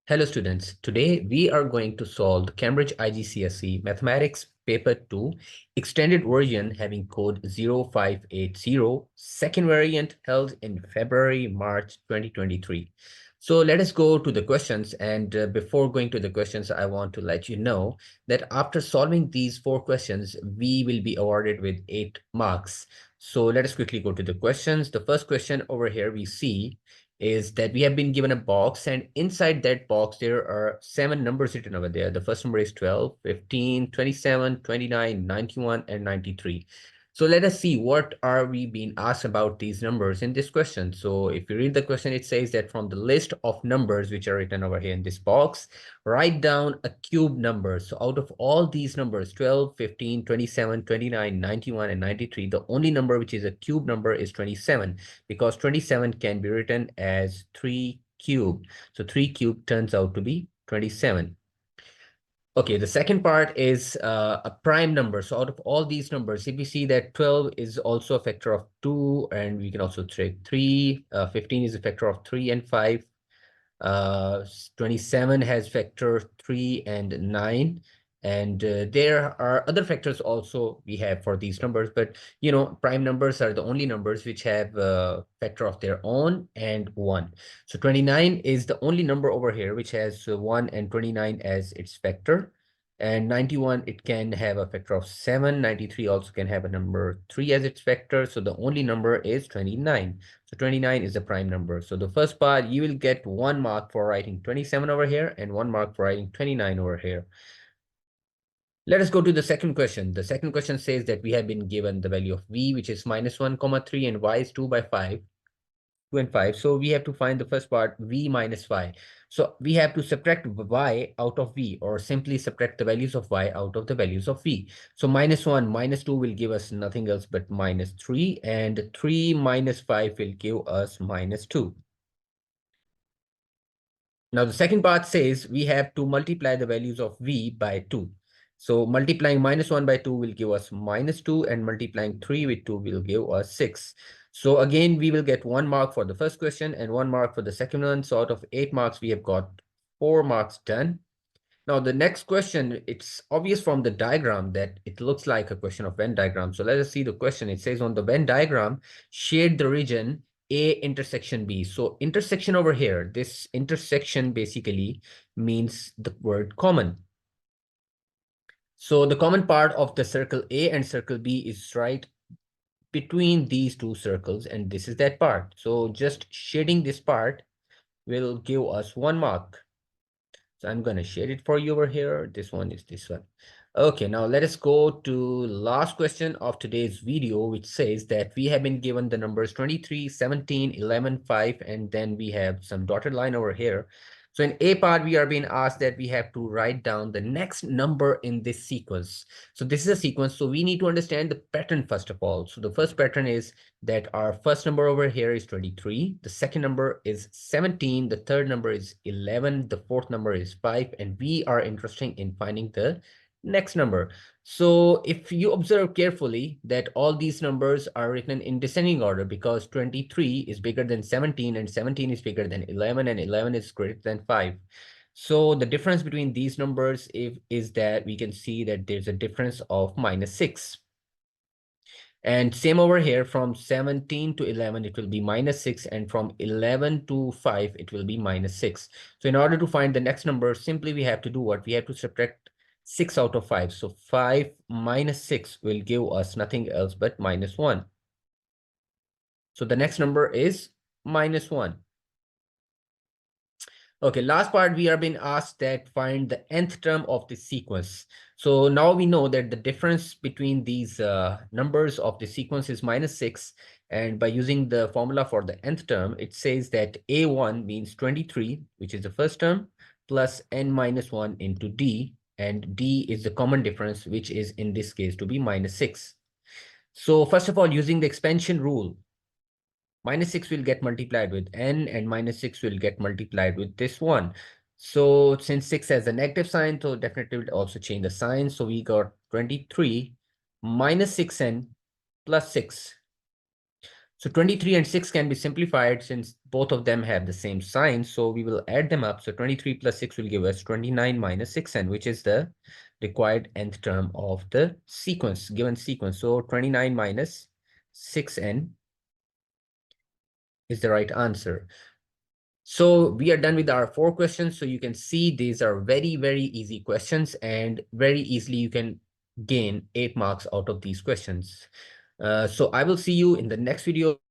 Hello students, today we are going to solve the Cambridge IGCSE Mathematics Paper 2 extended version having code 0580, second variant held in February-March 2023. So let us go to the questions, and before going to the questions, I want to let you know that after solving these 4 questions, we will be awarded with 8 marks. So let us quickly go to the questions. The first question over here we see is that we have been given a box, and inside that box there are 7 numbers written over there. The first number is 12, 15, 27, 29, 91, and 93. So let us see what are we being asked about these numbers in this question. So if you read the question, it says that from the list of numbers which are written over here in this box, write down a cube number. So out of all these numbers, 12, 15, 27, 29, 91, and 93, the only number which is a cube number is 27, because 27 can be written as 3 cubed. So 3 cubed turns out to be 27. Okay, the second part is a prime number. So out of all these numbers, if we see that 12 is also a factor of 2, and we can also take 3, 15 is a factor of 3 and 5. 27 has factor 3 and 9, and there are other factors also we have for these numbers, but prime numbers are the only numbers which have a factor of their own and 1. So 29 is the only number over here which has 1 and 29 as its factor, and 91, it can have a factor of 7. 93 also can have a number 3 as its factor, so the only number is 29. So 29 is a prime number. So the first part, you will get 1 mark for writing 27 over here and 1 mark for writing 29 over here. Let us go to the second question. The second question says that we have been given the value of v, which is -1, 3, and y is 2 by 5. 2 and 5. So we have to find the first part, v minus y. So we have to subtract y out of v, or simply subtract the values of y out of the values of v. So -1 minus 2 will give us nothing else but -3, and 3 minus 5 will give us -2. Now the second part says we have to multiply the values of v by 2. So multiplying -1 by 2 will give us -2, and multiplying 3 with 2 will give us 6. So again, we will get 1 mark for the first question and 1 mark for the second one. So out of 8 marks, we have got 4 marks done. Now the next question, it's obvious from the diagram that it looks like a question of Venn diagram. So let us see the question. It says on the Venn diagram, shade the region A intersection B. So intersection over here, this intersection basically means the word common. So the common part of the circle A and circle B is right between these two circles, and this is that part. So just shading this part will give us 1 mark. So I'm going to shade it for you over here. This one is this one. Okay, now let us go to last question of today's video, which says that we have been given the numbers 23, 17, 11, 5, and then we have some dotted line over here. So in A part, we are being asked that we have to write down the next number in this sequence. So this is a sequence, so we need to understand the pattern first of all. So the first pattern is that our first number over here is 23, the second number is 17, the third number is 11, the fourth number is 5, and we are interested in finding the next number. So if you observe carefully that all these numbers are written in descending order, because 23 is bigger than 17 and 17 is bigger than 11 and 11 is greater than 5. So the difference between these numbers is that we can see that there's a difference of -6. And same over here, from 17 to 11, it will be -6. And from 11 to 5, it will be -6. So in order to find the next number, simply we have to do what? We have to subtract 6 out of 5. So 5 minus 6 will give us nothing else but -1. So the next number is -1. Okay, last part, we are being asked that find the nth term of the sequence. So now we know that the difference between these numbers of the sequence is -6. And by using the formula for the nth term, it says that A1 means 23, which is the first term, plus n minus 1 into D. And D is the common difference, which is in this case to be -6. So first of all, using the expansion rule, -6 will get multiplied with n, and -6 will get multiplied with this one. So since 6 has a negative sign, so definitely will also change the sign. So we got 23 minus 6n plus 6. So 23 and 6 can be simplified since both of them have the same sign. So we will add them up. So 23 plus 6 will give us 29 minus 6n, which is the required nth term of the sequence, given sequence. So 29 minus 6n is the right answer. So we are done with our 4 questions. So you can see these are very, very easy questions, and very easily you can gain 8 marks out of these questions. So I will see you in the next video.